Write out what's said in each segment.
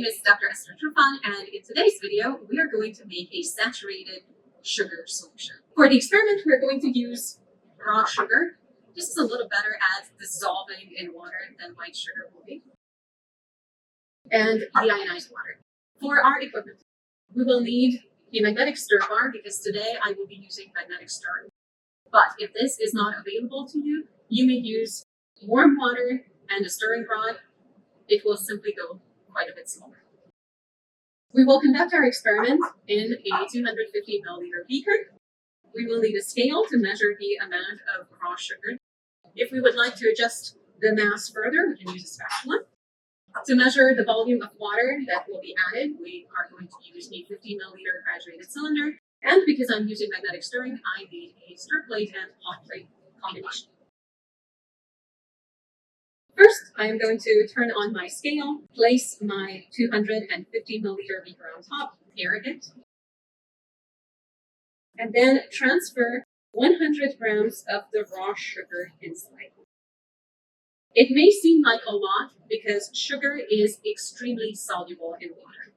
name is Dr. Esther Trufan, and in today's video, we are going to make a saturated sugar solution. For the experiment, we're going to use raw sugar. This is a little better at dissolving in water than white sugar will be, and deionized water. For our equipment, we will need a magnetic stir bar because today I will be using magnetic stirring. But if this is not available to you, you may use warm water and a stirring rod. It will simply go quite a bit slower. We will conduct our experiment in a 250 milliliter beaker. We will need a scale to measure the amount of raw sugar. If we would like to adjust the mass further, we can use a spatula. To measure the volume of water that will be added, we are going to use a 50 milliliter graduated cylinder. And because I'm using magnetic stirring, I need a stir plate and hot plate combination. First, I am going to turn on my scale, place my 250 milliliter beaker on top, air it, and then transfer 100 grams of the raw sugar inside. It may seem like a lot because sugar is extremely soluble in water.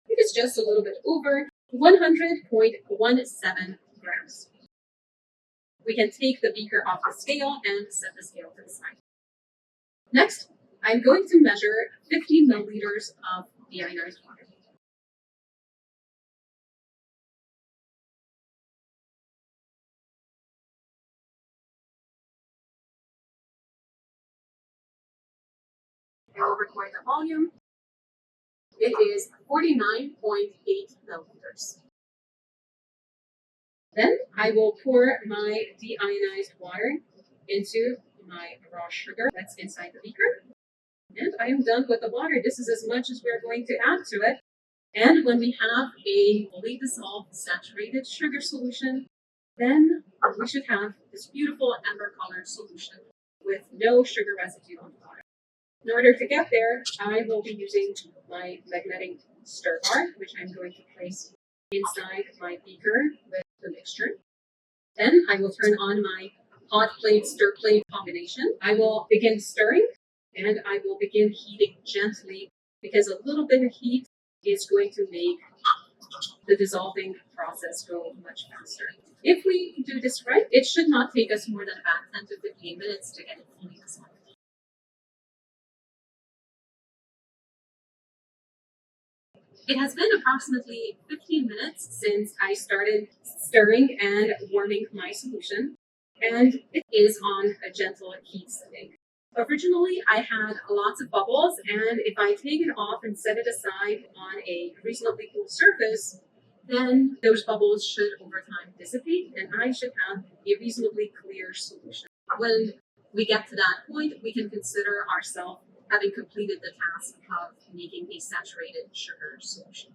It is just a little bit over 100.17 grams. We can take the beaker off the scale and set the scale to the side. Next, I'm going to measure 50 milliliters of deionized water. I will record the volume. It is 49.8 milliliters. Then I will pour my deionized water into my raw sugar that's inside the beaker. And I am done with the water. This is as much as we're going to add to it. And when we have a fully dissolved saturated sugar solution, then we should have this beautiful amber colored solution with no sugar residue on the bottom. In order to get there, I will be using my magnetic stir bar, which I'm going to place inside my beaker with the mixture. Then I will turn on my hot plate stir plate combination. I will begin stirring and I will begin heating gently because a little bit of heat is going to make the dissolving process go much faster. If we do this right, it should not take us more than about 10 to 15 minutes to get it fully dissolved. It has been approximately 15 minutes since I started stirring and warming my solution, and it is on a gentle heat setting. Originally, I had lots of bubbles, and if I take it off and set it aside on a reasonably cool surface, then those bubbles should over time dissipate, and I should have a reasonably clear solution. When we get to that point, we can consider ourselves having completed the task of making a saturated sugar solution.